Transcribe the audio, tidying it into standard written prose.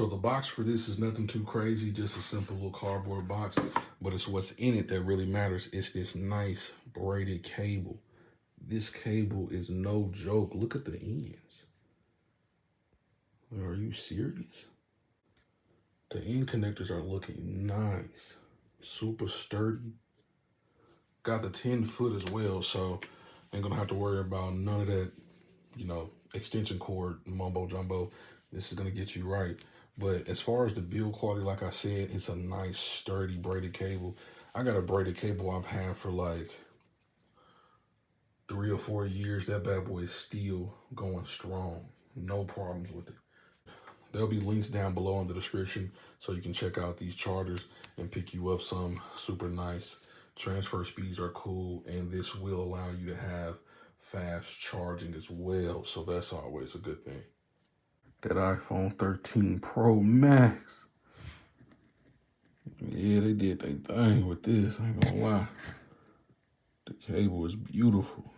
So the box for this is nothing too crazy, just a simple little cardboard box, but it's what's in it that really matters. It's this nice braided cable. This cable is no joke. Look at the ends. Are you serious? The end connectors are looking nice. Super sturdy. Got the 10-foot as well, so ain't gonna have to worry about none of that, extension cord mumbo jumbo. This is gonna get you right. But as far as the build quality, like I said, it's a nice sturdy braided cable. I got a braided cable I've had for like 3 or 4 years. That bad boy is still going strong. No problems with it. There'll be links down below in the description so you can check out these chargers and pick you up some super nice. Transfer speeds are cool, and this will allow you to have fast charging as well, so that's always a good thing. That iPhone 13 Pro Max. Yeah, they did their thing with this, I ain't gonna lie. The cable is beautiful.